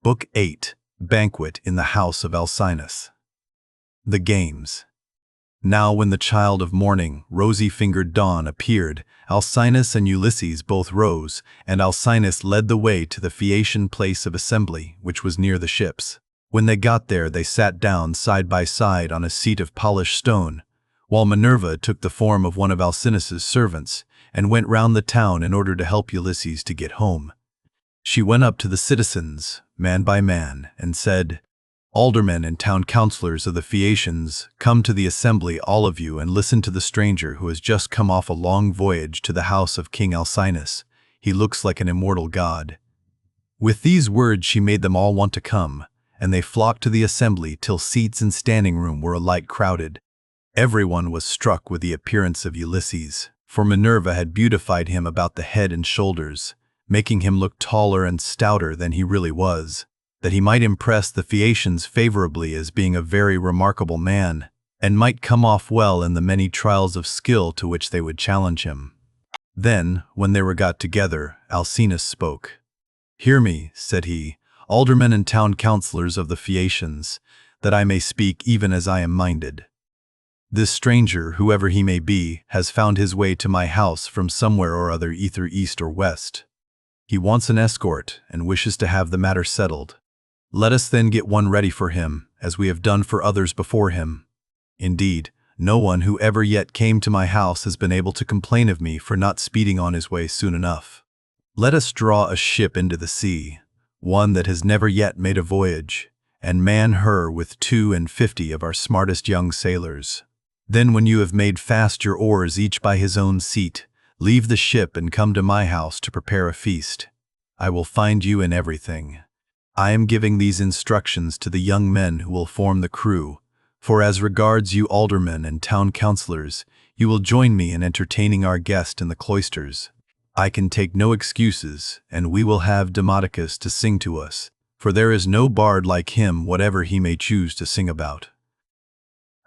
Book 8, Banquet in the House of Alcinous. The Games. Now when the child of morning, rosy-fingered dawn, appeared, Alcinous and Ulysses both rose, and Alcinous led the way to the Phaeacian place of assembly, which was near the ships. When they got there, they sat down side by side on a seat of polished stone, while Minerva took the form of one of Alcinous's servants, and went round the town in order to help Ulysses to get home. She went up to the citizens, man by man, and said, "Aldermen and town councillors of the Phaeacians, come to the assembly, all of you, and listen to the stranger who has just come off a long voyage to the house of King Alcinous. He looks like an immortal god." With these words she made them all want to come, and they flocked to the assembly till seats and standing room were alike crowded. Everyone was struck with the appearance of Ulysses, for Minerva had beautified him about the head and shoulders, making him look taller and stouter than he really was, that he might impress the Phaeacians favorably as being a very remarkable man, and might come off well in the many trials of skill to which they would challenge him. Then, when they were got together, Alcinous spoke. "Hear me," said he, "aldermen and town councillors of the Phaeacians, that I may speak even as I am minded. This stranger, whoever he may be, has found his way to my house from somewhere or other, either east or west. He wants an escort, and wishes to have the matter settled. Let us then get one ready for him, as we have done for others before him. Indeed, no one who ever yet came to my house has been able to complain of me for not speeding on his way soon enough. Let us draw a ship into the sea, one that has never yet made a voyage, and man her with 52 of our smartest young sailors. Then when you have made fast your oars each by his own seat, leave the ship and come to my house to prepare a feast. I will find you in everything. I am giving these instructions to the young men who will form the crew, for as regards you aldermen and town councillors, you will join me in entertaining our guest in the cloisters. I can take no excuses, and we will have Demodocus to sing to us, for there is no bard like him whatever he may choose to sing about."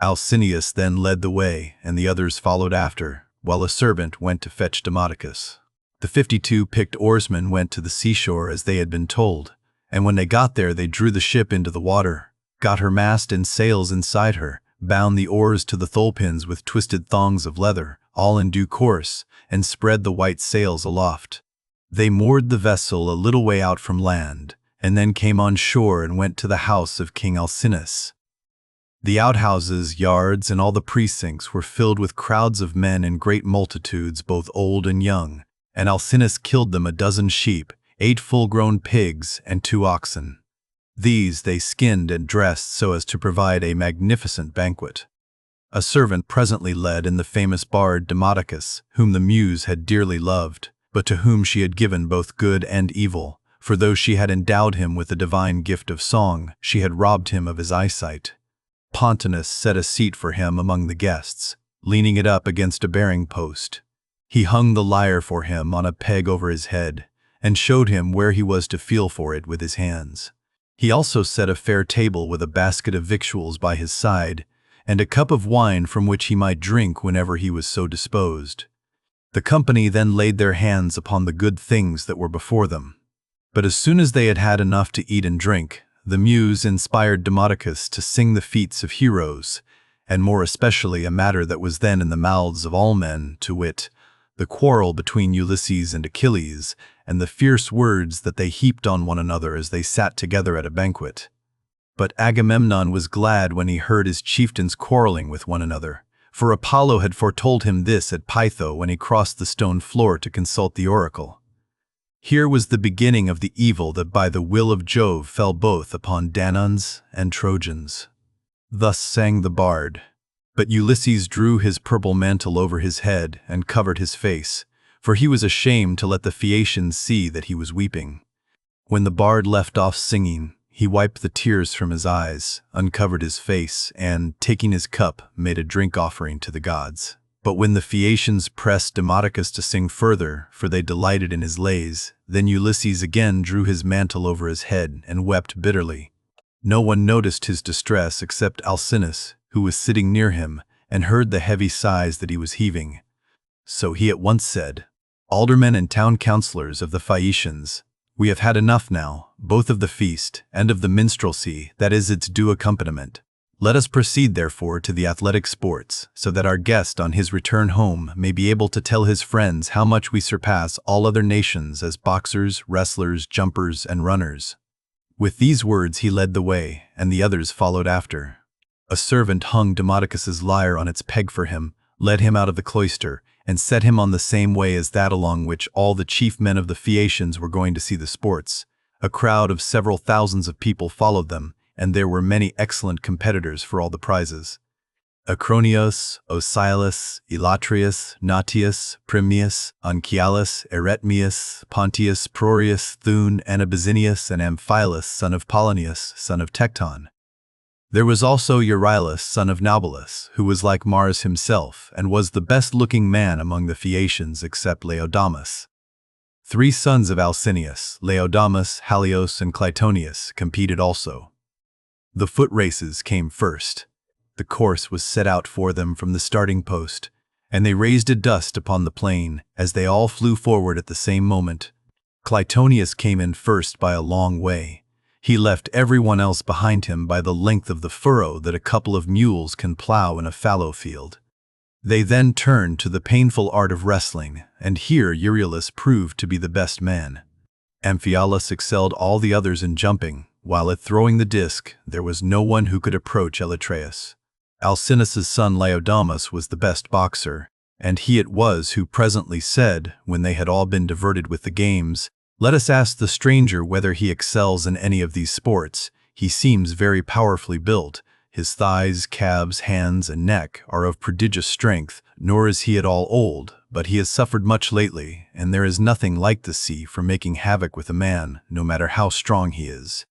Alcinous then led the way, and the others followed after, while a servant went to fetch Demodocus. The 52 picked oarsmen went to the seashore as they had been told, and when they got there they drew the ship into the water, got her mast and sails inside her, bound the oars to the thole-pins with twisted thongs of leather, all in due course, and spread the white sails aloft. They moored the vessel a little way out from land, and then came on shore and went to the house of King Alcinous. The outhouses, yards, and all the precincts were filled with crowds of men in great multitudes, both old and young, and Alcinous killed them 12 sheep, 8 full-grown pigs, and 2 oxen. These they skinned and dressed so as to provide a magnificent banquet. A servant presently led in the famous bard Demodocus, whom the Muse had dearly loved, but to whom she had given both good and evil, for though she had endowed him with the divine gift of song, she had robbed him of his eyesight. Pontonous set a seat for him among the guests, leaning it up against a bearing post. He hung the lyre for him on a peg over his head, and showed him where he was to feel for it with his hands. He also set a fair table with a basket of victuals by his side, and a cup of wine from which he might drink whenever he was so disposed. The company then laid their hands upon the good things that were before them. But as soon as they had had enough to eat and drink, the Muse inspired Demodocus to sing the feats of heroes, and more especially a matter that was then in the mouths of all men, to wit, the quarrel between Ulysses and Achilles, and the fierce words that they heaped on one another as they sat together at a banquet. But Agamemnon was glad when he heard his chieftains quarreling with one another, for Apollo had foretold him this at Pytho when he crossed the stone floor to consult the oracle. Here was the beginning of the evil that by the will of Jove fell both upon Danaans and Trojans. Thus sang the bard. But Ulysses drew his purple mantle over his head and covered his face, for he was ashamed to let the Phaeacians see that he was weeping. When the bard left off singing, he wiped the tears from his eyes, uncovered his face, and, taking his cup, made a drink offering to the gods. But when the Phaeacians pressed Demodocus to sing further, for they delighted in his lays, then Ulysses again drew his mantle over his head and wept bitterly. No one noticed his distress except Alcinous, who was sitting near him, and heard the heavy sighs that he was heaving. So he at once said, "Aldermen and town councillors of the Phaeacians, We have had enough now, both of the feast and of the minstrelsy, that is its due accompaniment. Let us proceed, therefore, to the athletic sports, so that our guest on his return home may be able to tell his friends how much we surpass all other nations as boxers, wrestlers, jumpers, and runners." With these words he led the way, and the others followed after. A servant hung Demodocus's lyre on its peg for him, led him out of the cloister, and set him on the same way as that along which all the chief men of the Phaeacians were going to see the sports. A crowd of several thousands of people followed them, and there were many excellent competitors for all the prizes. Acronios, Ocyalus, Elatrius, Nautius, Primnius, Anchialus, Eretmius, Pontius, Prorius, Thune, Anabazinius, and Amphialus, son of Polonius, son of Tecton. There was also Euryalus, son of Naubolus, who was like Mars himself, and was the best-looking man among the Phaeacians except Laodamas. 3 sons of Alcinous, Laodamas, Halios, and Clytonius, competed also. The foot races came first. The course was set out for them from the starting post, and they raised a dust upon the plain as they all flew forward at the same moment. Clytonius came in first by a long way. He left everyone else behind him by the length of the furrow that a couple of mules can plow in a fallow field. They then turned to the painful art of wrestling, and here Euryalus proved to be the best man. Amphialus excelled all the others in jumping, while at throwing the disc there was no one who could approach Elytraeus. Alcinous's son Laodamas was the best boxer, and he it was who presently said, when they had all been diverted with the games, "Let us ask the stranger whether he excels in any of these sports. He seems very powerfully built. His thighs, calves, hands, and neck are of prodigious strength, nor is he at all old, but he has suffered much lately, and there is nothing like the sea for making havoc with a man, no matter how strong he is."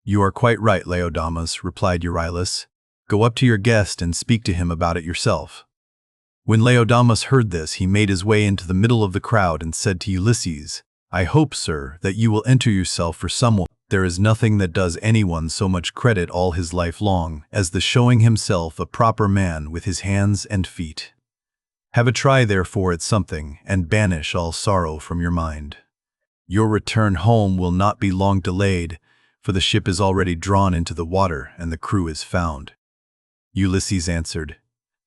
"You are quite right, Laodamas," replied Euryalus. "Go up to your guest and speak to him about it yourself." When Laodamas heard this, he made his way into the middle of the crowd and said to Ulysses, "I hope, sir, that you will enter yourself for someone. There is nothing that does anyone so much credit all his life long as the showing himself a proper man with his hands and feet. Have a try, therefore, at something, and banish all sorrow from your mind. Your return home will not be long delayed, for the ship is already drawn into the water and the crew is found." Ulysses answered,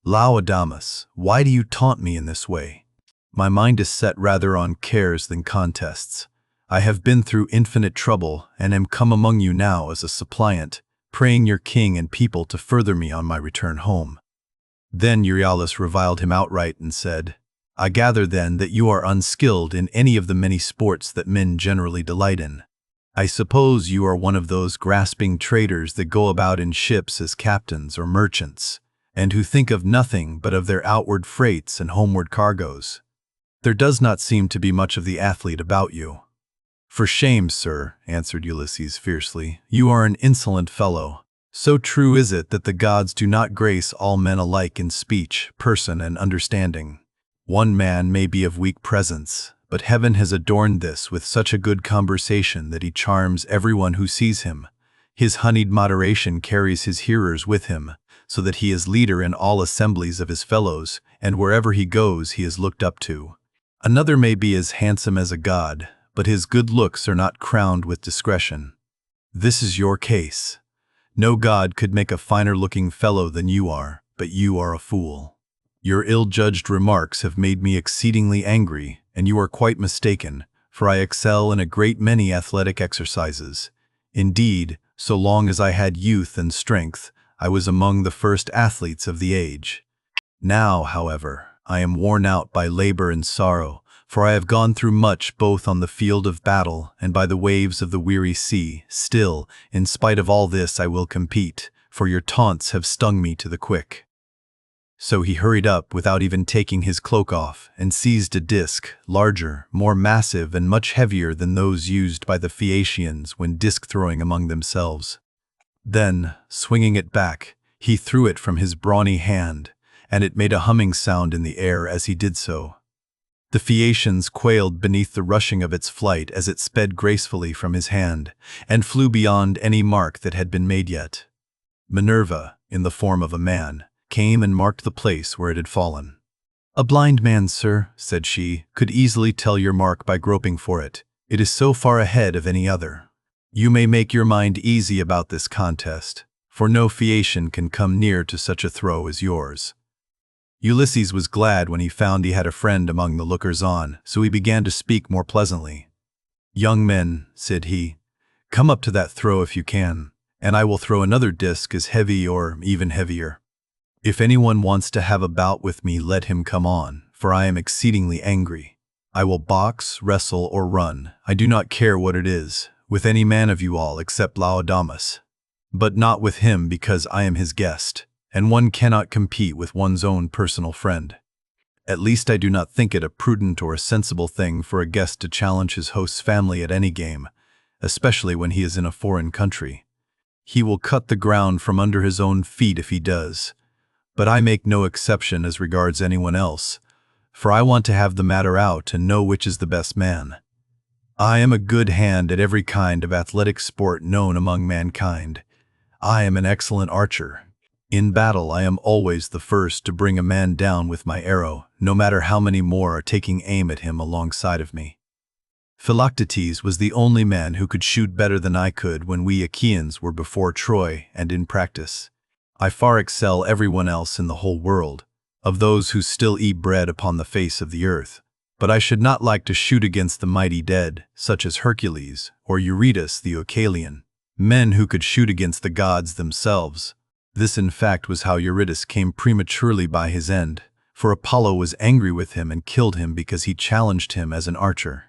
"Laodamas, why do you taunt me in this way? My mind is set rather on cares than contests. I have been through infinite trouble and am come among you now as a suppliant, praying your king and people to further me on my return home." Then Euryalus reviled him outright and said, "I gather then that you are unskilled in any of the many sports that men generally delight in. I suppose you are one of those grasping traders that go about in ships as captains or merchants, and who think of nothing but of their outward freights and homeward cargoes. There does not seem to be much of the athlete about you." "For shame, sir," answered Ulysses fiercely. "You are an insolent fellow. So true is it that the gods do not grace all men alike in speech, person, and understanding. One man may be of weak presence, but heaven has adorned this with such a good conversation that he charms everyone who sees him. His honeyed moderation carries his hearers with him, so that he is leader in all assemblies of his fellows, and wherever he goes he is looked up to. Another may be as handsome as a god, but his good looks are not crowned with discretion. This is your case. No god could make a finer-looking fellow than you are, but you are a fool. Your ill-judged remarks have made me exceedingly angry, and you are quite mistaken, for I excel in a great many athletic exercises. Indeed, so long as I had youth and strength, I was among the first athletes of the age. Now, however, I am worn out by labor and sorrow, for I have gone through much both on the field of battle and by the waves of the weary sea. Still, in spite of all this, I will compete, for your taunts have stung me to the quick." So he hurried up without even taking his cloak off, and seized a disc, larger, more massive, and much heavier than those used by the Phaeacians when disc-throwing among themselves. Then, swinging it back, he threw it from his brawny hand, and it made a humming sound in the air as he did so. The Phaeacians quailed beneath the rushing of its flight as it sped gracefully from his hand, and flew beyond any mark that had been made yet. Minerva, in the form of a man, came and marked the place where it had fallen. "A blind man, sir," said she, "could easily tell your mark by groping for it. It is so far ahead of any other. You may make your mind easy about this contest, for no Phaeacian can come near to such a throw as yours." Ulysses was glad when he found he had a friend among the lookers-on, so he began to speak more pleasantly. "Young men," said he, "come up to that throw if you can, and I will throw another disc as heavy or even heavier. If anyone wants to have a bout with me, let him come on, for I am exceedingly angry. I will box, wrestle, or run, I do not care what it is, with any man of you all except Laodamas. But not with him, because I am his guest, and one cannot compete with one's own personal friend. At least I do not think it a prudent or a sensible thing for a guest to challenge his host's family at any game, especially when he is in a foreign country. He will cut the ground from under his own feet if he does. But I make no exception as regards anyone else, for I want to have the matter out and know which is the best man. I am a good hand at every kind of athletic sport known among mankind. I am an excellent archer. In battle I am always the first to bring a man down with my arrow, no matter how many more are taking aim at him alongside of me. Philoctetes was the only man who could shoot better than I could when we Achaeans were before Troy and in practice. I far excel everyone else in the whole world, of those who still eat bread upon the face of the earth. But I should not like to shoot against the mighty dead, such as Hercules or Eurytus the Oechalian, men who could shoot against the gods themselves. This in fact was how Eurytus came prematurely by his end, for Apollo was angry with him and killed him because he challenged him as an archer.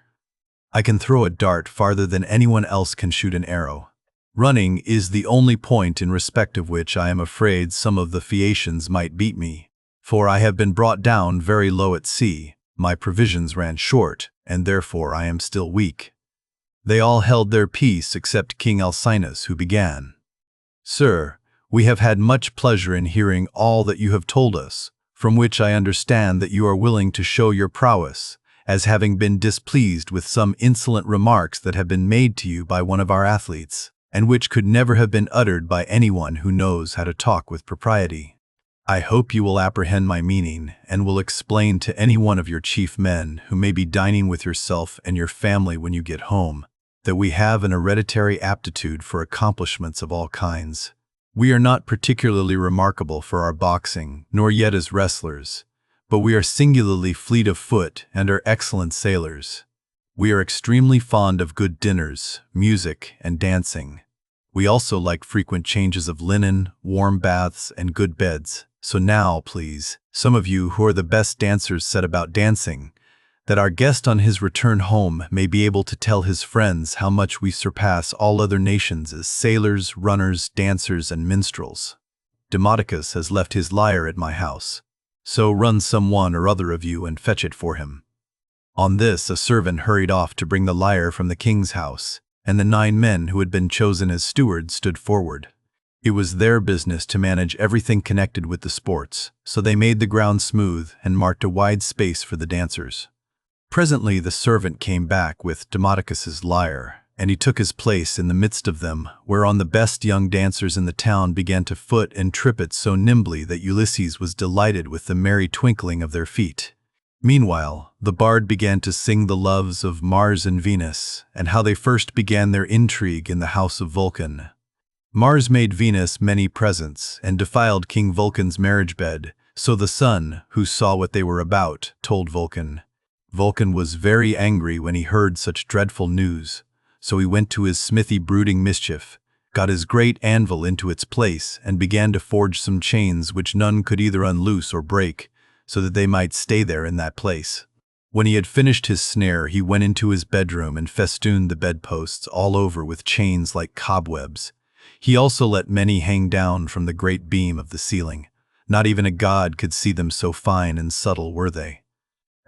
I can throw a dart farther than anyone else can shoot an arrow. Running is the only point in respect of which I am afraid some of the Phaeacians might beat me, for I have been brought down very low at sea, my provisions ran short, and therefore I am still weak." They all held their peace except King Alcinous, who began. "Sir, we have had much pleasure in hearing all that you have told us, from which I understand that you are willing to show your prowess, as having been displeased with some insolent remarks that have been made to you by one of our athletes, and which could never have been uttered by anyone who knows how to talk with propriety. I hope you will apprehend my meaning, and will explain to any one of your chief men who may be dining with yourself and your family when you get home, that we have an hereditary aptitude for accomplishments of all kinds. We are not particularly remarkable for our boxing, nor yet as wrestlers, but we are singularly fleet of foot and are excellent sailors. We are extremely fond of good dinners, music, and dancing. We also like frequent changes of linen, warm baths, and good beds. So now, please, some of you who are the best dancers set about dancing, that our guest on his return home may be able to tell his friends how much we surpass all other nations as sailors, runners, dancers, and minstrels. Demodocus has left his lyre at my house, so run some one or other of you and fetch it for him." On this, a servant hurried off to bring the lyre from the king's house, and the 9 men who had been chosen as stewards stood forward. It was their business to manage everything connected with the sports, so they made the ground smooth and marked a wide space for the dancers. Presently the servant came back with Demodocus's lyre, and he took his place in the midst of them, whereon the best young dancers in the town began to foot and trip it so nimbly that Ulysses was delighted with the merry twinkling of their feet. Meanwhile, the bard began to sing the loves of Mars and Venus, and how they first began their intrigue in the house of Vulcan. Mars made Venus many presents, and defiled King Vulcan's marriage bed, so the sun, who saw what they were about, told Vulcan. Vulcan was very angry when he heard such dreadful news, so he went to his smithy brooding mischief, got his great anvil into its place, and began to forge some chains which none could either unloose or break, so that they might stay there in that place. When he had finished his snare, he went into his bedroom and festooned the bedposts all over with chains like cobwebs. He also let many hang down from the great beam of the ceiling. Not even a god could see them, so fine and subtle were they.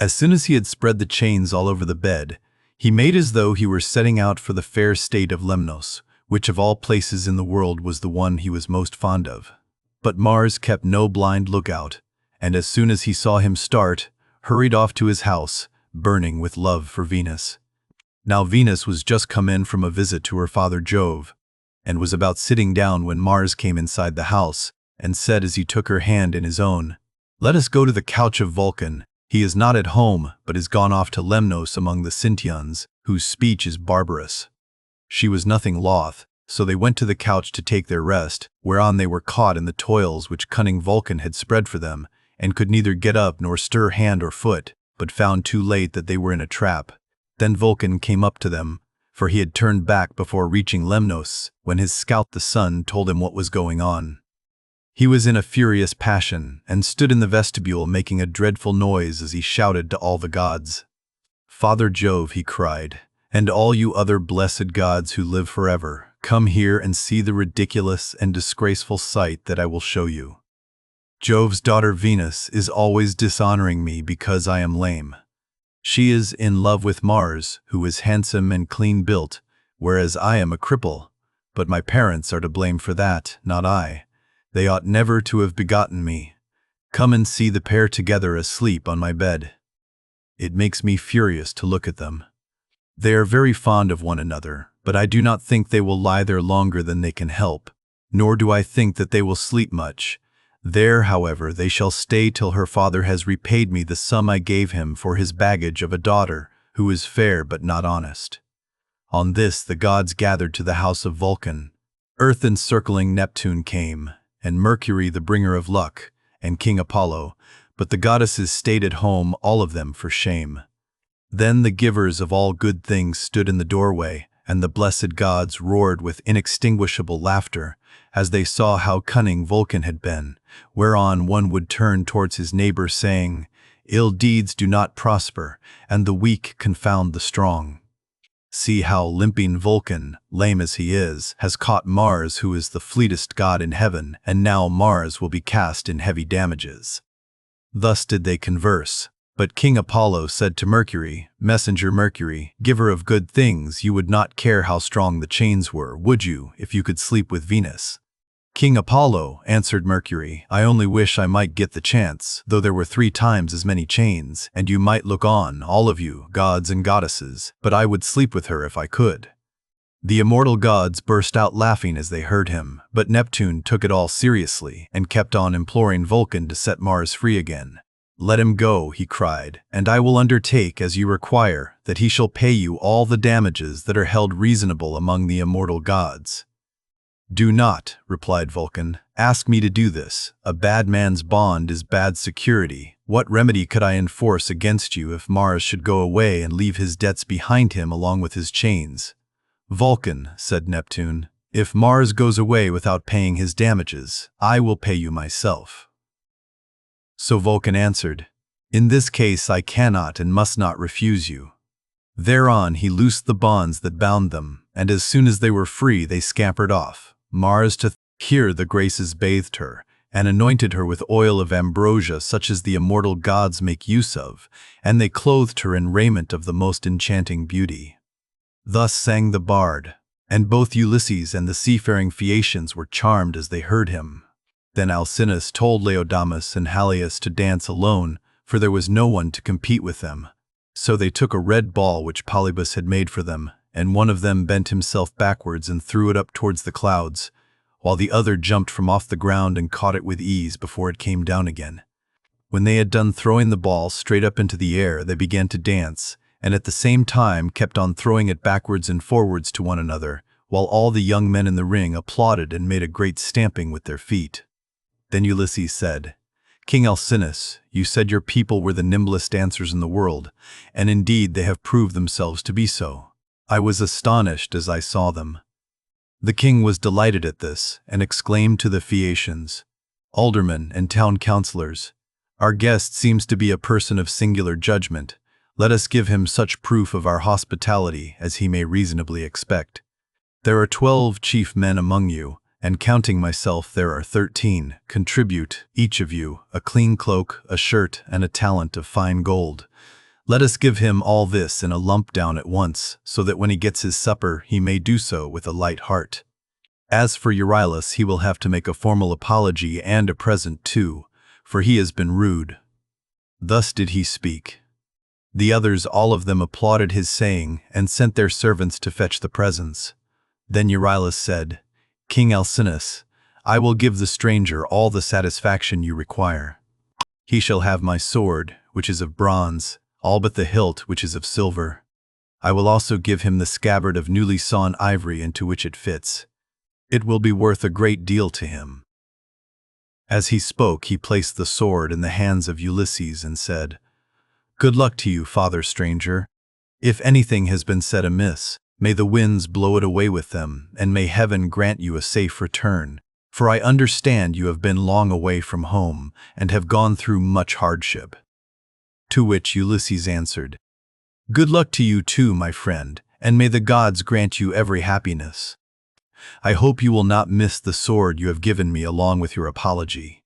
As soon as he had spread the chains all over the bed, he made as though he were setting out for the fair state of Lemnos, which of all places in the world was the one he was most fond of. But Mars kept no blind lookout, and as soon as he saw him start, hurried off to his house, burning with love for Venus. Now Venus was just come in from a visit to her father Jove, and was about sitting down when Mars came inside the house, and said as he took her hand in his own, "Let us go to the couch of Vulcan, He is not at home, but is gone off to Lemnos among the Sintians, whose speech is barbarous. She was nothing loth, so they went to the couch to take their rest, whereon they were caught in the toils which cunning Vulcan had spread for them, and could neither get up nor stir hand or foot, but found too late that they were in a trap. Then Vulcan came up to them, for he had turned back before reaching Lemnos, when his scout the sun told him what was going on. He was in a furious passion, and stood in the vestibule making a dreadful noise as he shouted to all the gods. "Father Jove," he cried, "and all you other blessed gods who live forever, come here and see the ridiculous and disgraceful sight that I will show you. Jove's daughter Venus is always dishonoring me because I am lame. She is in love with Mars, who is handsome and clean-built, whereas I am a cripple. But my parents are to blame for that, not I. They ought never to have begotten me. Come and see the pair together asleep on my bed. It makes me furious to look at them. They are very fond of one another, but I do not think they will lie there longer than they can help, nor do I think that they will sleep much. There, however, they shall stay till her father has repaid me the sum I gave him for his baggage of a daughter, who is fair but not honest." On this the gods gathered to the house of Vulcan. Earth-encircling Neptune came, and Mercury the bringer of luck, and King Apollo, but the goddesses stayed at home, all of them for shame. Then the givers of all good things stood in the doorway, and the blessed gods roared with inextinguishable laughter, as they saw how cunning Vulcan had been, whereon one would turn towards his neighbor saying, "Ill deeds do not prosper, and the weak confound the strong. See how limping Vulcan, lame as he is, has caught Mars, who is the fleetest god in heaven, and now Mars will be cast in heavy damages." Thus did they converse. But King Apollo said to Mercury, "Messenger Mercury, giver of good things, you would not care how strong the chains were, would you, if you could sleep with Venus?" "King Apollo," answered Mercury, "I only wish I might get the chance, though there were 3 times as many chains, and you might look on, all of you, gods and goddesses, but I would sleep with her if I could." The immortal gods burst out laughing as they heard him, but Neptune took it all seriously, and kept on imploring Vulcan to set Mars free again. "Let him go," he cried, "and I will undertake, as you require, that he shall pay you all the damages that are held reasonable among the immortal gods." "Do not," replied Vulcan, "ask me to do this. A bad man's bond is bad security. What remedy could I enforce against you if Mars should go away and leave his debts behind him along with his chains?" "Vulcan," said Neptune, "if Mars goes away without paying his damages, I will pay you myself." So Vulcan answered, "In this case I cannot and must not refuse you." Thereon he loosed the bonds that bound them, and as soon as they were free they scampered off, Mars to here the Graces bathed her, and anointed her with oil of ambrosia such as the immortal gods make use of, and they clothed her in raiment of the most enchanting beauty. Thus sang the bard, and both Ulysses and the seafaring Phaeacians were charmed as they heard him. Then Alcinous told Laodamas and Halius to dance alone, for there was no one to compete with them. So they took a red ball which Polybus had made for them, and one of them bent himself backwards and threw it up towards the clouds, while the other jumped from off the ground and caught it with ease before it came down again. When they had done throwing the ball straight up into the air, they began to dance, and at the same time kept on throwing it backwards and forwards to one another, while all the young men in the ring applauded and made a great stamping with their feet. Then Ulysses said, "King Alcinous, you said your people were the nimblest dancers in the world, and indeed they have proved themselves to be so. I was astonished as I saw them." The king was delighted at this, and exclaimed to the Phaeacians, "Aldermen and town councillors, our guest seems to be a person of singular judgment. Let us give him such proof of our hospitality as he may reasonably expect. There are 12 chief men among you, and counting myself there are 13. Contribute, each of you, a clean cloak, a shirt, and a talent of fine gold. Let us give him all this in a lump down at once, so that when he gets his supper he may do so with a light heart. As for Euryalus, he will have to make a formal apology and a present too, for he has been rude." Thus did he speak. The others all of them applauded his saying, and sent their servants to fetch the presents. Then Euryalus said, "King Alcinous, I will give the stranger all the satisfaction you require. He shall have my sword, which is of bronze, all but the hilt, which is of silver. I will also give him the scabbard of newly sawn ivory into which it fits. It will be worth a great deal to him." As he spoke, he placed the sword in the hands of Ulysses and said, "Good luck to you, father stranger. If anything has been said amiss, may the winds blow it away with them, and may heaven grant you a safe return, for I understand you have been long away from home and have gone through much hardship." To which Ulysses answered, "Good luck to you too, my friend, and may the gods grant you every happiness. I hope you will not miss the sword you have given me along with your apology."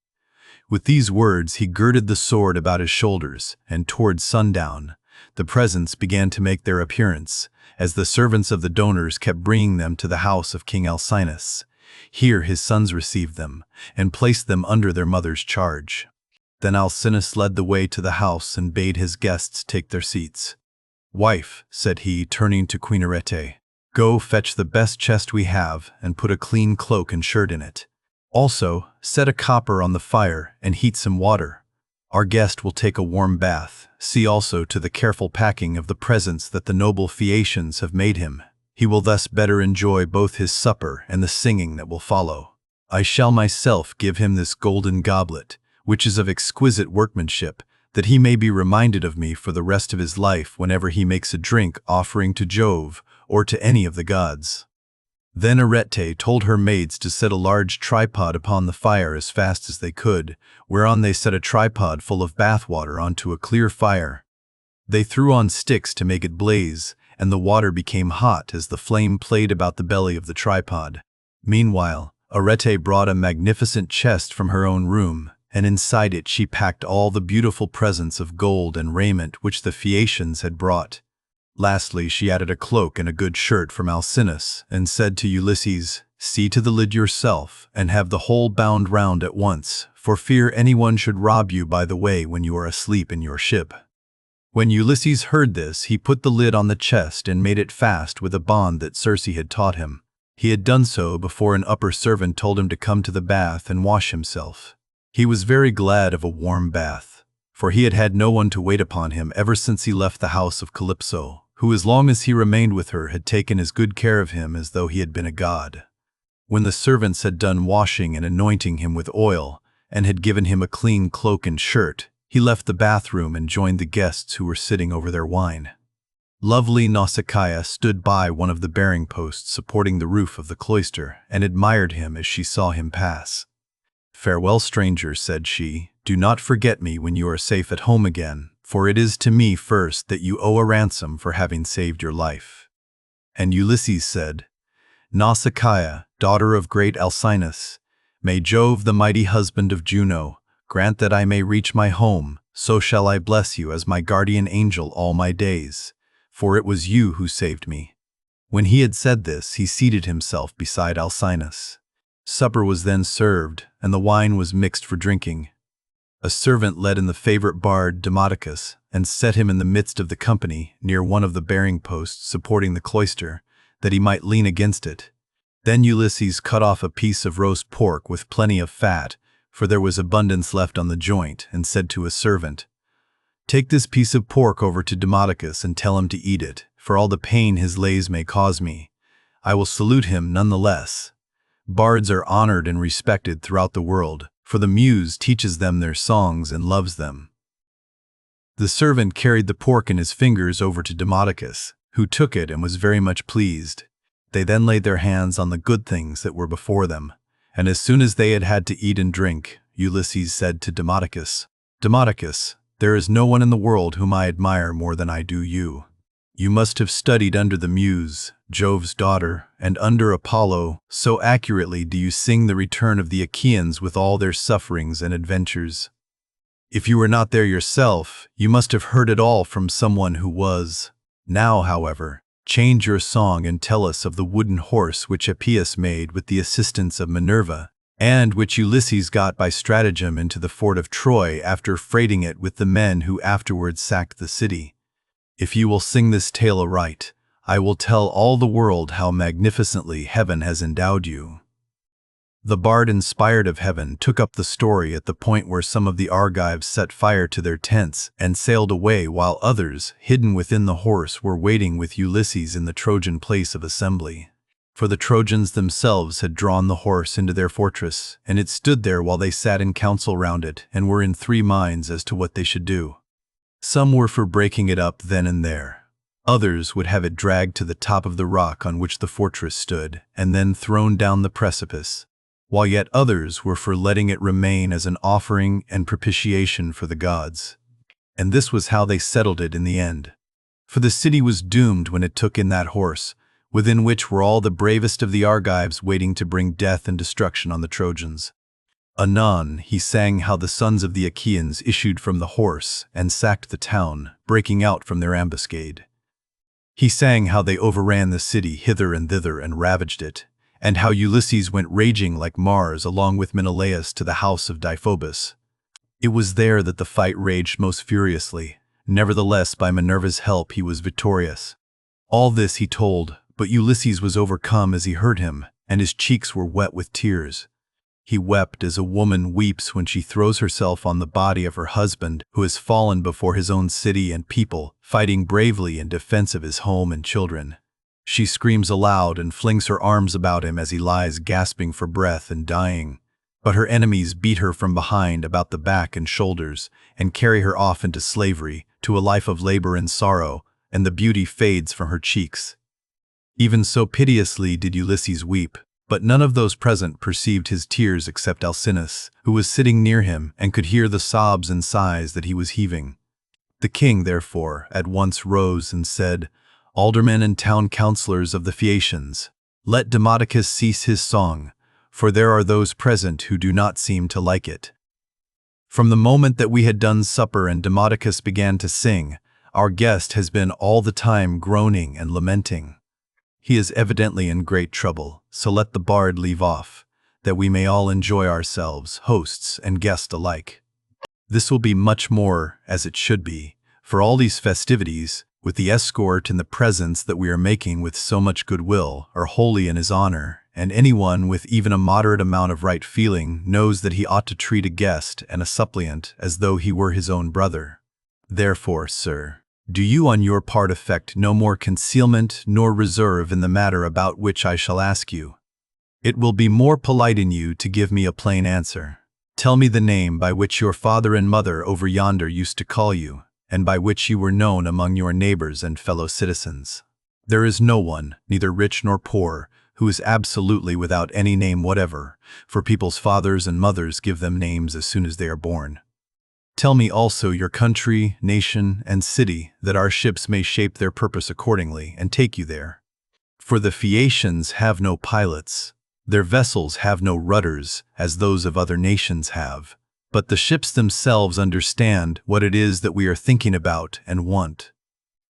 With these words he girded the sword about his shoulders, and toward sundown, the presents began to make their appearance, as the servants of the donors kept bringing them to the house of King Alcinous. Here his sons received them, and placed them under their mother's charge. Then Alcinous led the way to the house and bade his guests take their seats. "Wife," said he, turning to Queen Arete, "go fetch the best chest we have, and put a clean cloak and shirt in it. Also, set a copper on the fire and heat some water. Our guest will take a warm bath. See also to the careful packing of the presents that the noble Phaeacians have made him. He will thus better enjoy both his supper and the singing that will follow. I shall myself give him this golden goblet, which is of exquisite workmanship, that he may be reminded of me for the rest of his life whenever he makes a drink offering to Jove or to any of the gods." Then Arete told her maids to set a large tripod upon the fire as fast as they could, whereon they set a tripod full of bath water onto a clear fire. They threw on sticks to make it blaze, and the water became hot as the flame played about the belly of the tripod. Meanwhile, Arete brought a magnificent chest from her own room, and inside it she packed all the beautiful presents of gold and raiment which the Phaeacians had brought. Lastly, she added a cloak and a good shirt from Alcinous, and said to Ulysses, "See to the lid yourself, and have the whole bound round at once, for fear anyone should rob you by the way when you are asleep in your ship." When Ulysses heard this, he put the lid on the chest and made it fast with a bond that Circe had taught him. He had done so before an upper servant told him to come to the bath and wash himself. He was very glad of a warm bath, for he had had no one to wait upon him ever since he left the house of Calypso, who as long as he remained with her had taken as good care of him as though he had been a god. When the servants had done washing and anointing him with oil, and had given him a clean cloak and shirt, he left the bathroom and joined the guests who were sitting over their wine. Lovely Nausicaa stood by one of the bearing posts supporting the roof of the cloister, and admired him as she saw him pass. "Farewell, stranger," said she, "do not forget me when you are safe at home again, for it is to me first that you owe a ransom for having saved your life." And Ulysses said, "Nausicaa, daughter of great Alcinous, may Jove, the mighty husband of Juno, grant that I may reach my home, so shall I bless you as my guardian angel all my days, for it was you who saved me." When he had said this, he seated himself beside Alcinous. Supper was then served, and the wine was mixed for drinking. A servant led in the favorite bard Demodocus, and set him in the midst of the company, near one of the bearing posts supporting the cloister, that he might lean against it. Then Ulysses cut off a piece of roast pork with plenty of fat, for there was abundance left on the joint, and said to a servant, "Take this piece of pork over to Demodocus and tell him to eat it, for all the pain his lays may cause me. I will salute him none the less. Bards are honored and respected throughout the world, for the muse teaches them their songs and loves them." The servant carried the pork in his fingers over to Demodocus, who took it and was very much pleased. They then laid their hands on the good things that were before them, and as soon as they had had to eat and drink, Ulysses said to Demodocus, "Demodocus, there is no one in the world whom I admire more than I do you. You must have studied under the Muse, Jove's daughter, and under Apollo, so accurately do you sing the return of the Achaeans with all their sufferings and adventures. If you were not there yourself, you must have heard it all from someone who was. Now, however, change your song and tell us of the wooden horse which Epeius made with the assistance of Minerva, and which Ulysses got by stratagem into the fort of Troy after freighting it with the men who afterwards sacked the city. If you will sing this tale aright, I will tell all the world how magnificently heaven has endowed you." The bard, inspired of heaven, took up the story at the point where some of the Argives set fire to their tents and sailed away, while others, hidden within the horse, were waiting with Ulysses in the Trojan place of assembly. For the Trojans themselves had drawn the horse into their fortress, and it stood there while they sat in council round it, and were in 3 minds as to what they should do. Some were for breaking it up then and there. Others would have it dragged to the top of the rock on which the fortress stood, and then thrown down the precipice, while yet others were for letting it remain as an offering and propitiation for the gods. And this was how they settled it in the end. For the city was doomed when it took in that horse, within which were all the bravest of the Argives waiting to bring death and destruction on the Trojans. Anon he sang how the sons of the Achaeans issued from the horse and sacked the town, breaking out from their ambuscade. He sang how they overran the city hither and thither and ravaged it, and how Ulysses went raging like Mars along with Menelaus to the house of Deiphobus. It was there that the fight raged most furiously. Nevertheless, by Minerva's help he was victorious. All this he told, but Ulysses was overcome as he heard him, and his cheeks were wet with tears. He wept as a woman weeps when she throws herself on the body of her husband, who has fallen before his own city and people, fighting bravely in defense of his home and children. She screams aloud and flings her arms about him as he lies gasping for breath and dying. But her enemies beat her from behind about the back and shoulders, and carry her off into slavery, to a life of labor and sorrow, and the beauty fades from her cheeks. Even so piteously did Ulysses weep, but none of those present perceived his tears except Alcinous, who was sitting near him and could hear the sobs and sighs that he was heaving. The king, therefore, at once rose and said, "Aldermen and town councillors of the Phaeacians, let Demodocus cease his song, for there are those present who do not seem to like it." From the moment that we had done supper and Demodocus began to sing, our guest has been all the time groaning and lamenting. He is evidently in great trouble, so let the bard leave off, that we may all enjoy ourselves, hosts and guests alike. This will be much more as it should be, for all these festivities, with the escort and the presents that we are making with so much goodwill, are wholly in his honor, and anyone with even a moderate amount of right feeling knows that he ought to treat a guest and a suppliant as though he were his own brother. Therefore, sir, do you on your part affect no more concealment nor reserve in the matter about which I shall ask you. It will be more polite in you to give me a plain answer. Tell me the name by which your father and mother over yonder used to call you, and by which you were known among your neighbors and fellow citizens. There is no one, neither rich nor poor, who is absolutely without any name whatever, for people's fathers and mothers give them names as soon as they are born. Tell me also your country, nation, and city, that our ships may shape their purpose accordingly and take you there. For the Phaeacians have no pilots. Their vessels have no rudders, as those of other nations have. But the ships themselves understand what it is that we are thinking about and want.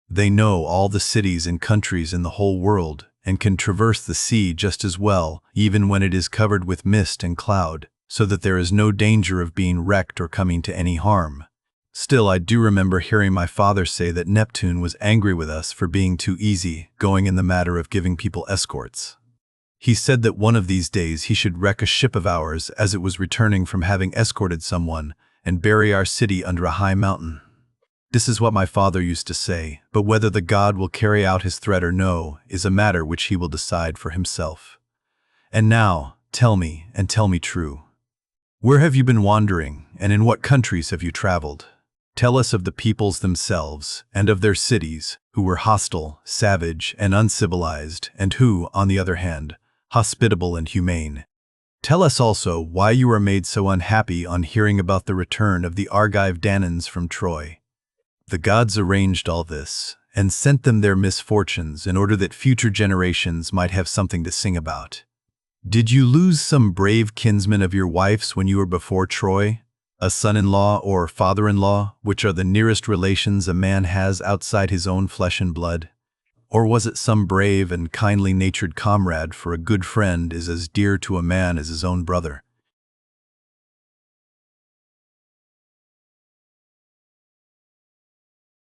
They know all the cities and countries in the whole world, and can traverse the sea just as well, even when it is covered with mist and cloud, so that there is no danger of being wrecked or coming to any harm. Still, I do remember hearing my father say that Neptune was angry with us for being too easy going in the matter of giving people escorts. He said that one of these days he should wreck a ship of ours as it was returning from having escorted someone and bury our city under a high mountain. This is what my father used to say, but whether the god will carry out his threat or no is a matter which he will decide for himself. And now, tell me, and tell me true. Where have you been wandering, and in what countries have you traveled? Tell us of the peoples themselves, and of their cities, who were hostile, savage, and uncivilized, and who, on the other hand, hospitable and humane. Tell us also why you were made so unhappy on hearing about the return of the Argive Danaans from Troy. The gods arranged all this, and sent them their misfortunes in order that future generations might have something to sing about. Did you lose some brave kinsman of your wife's when you were before Troy? A son-in-law or father-in-law, which are the nearest relations a man has outside his own flesh and blood? Or was it some brave and kindly-natured comrade, for a good friend is as dear to a man as his own brother?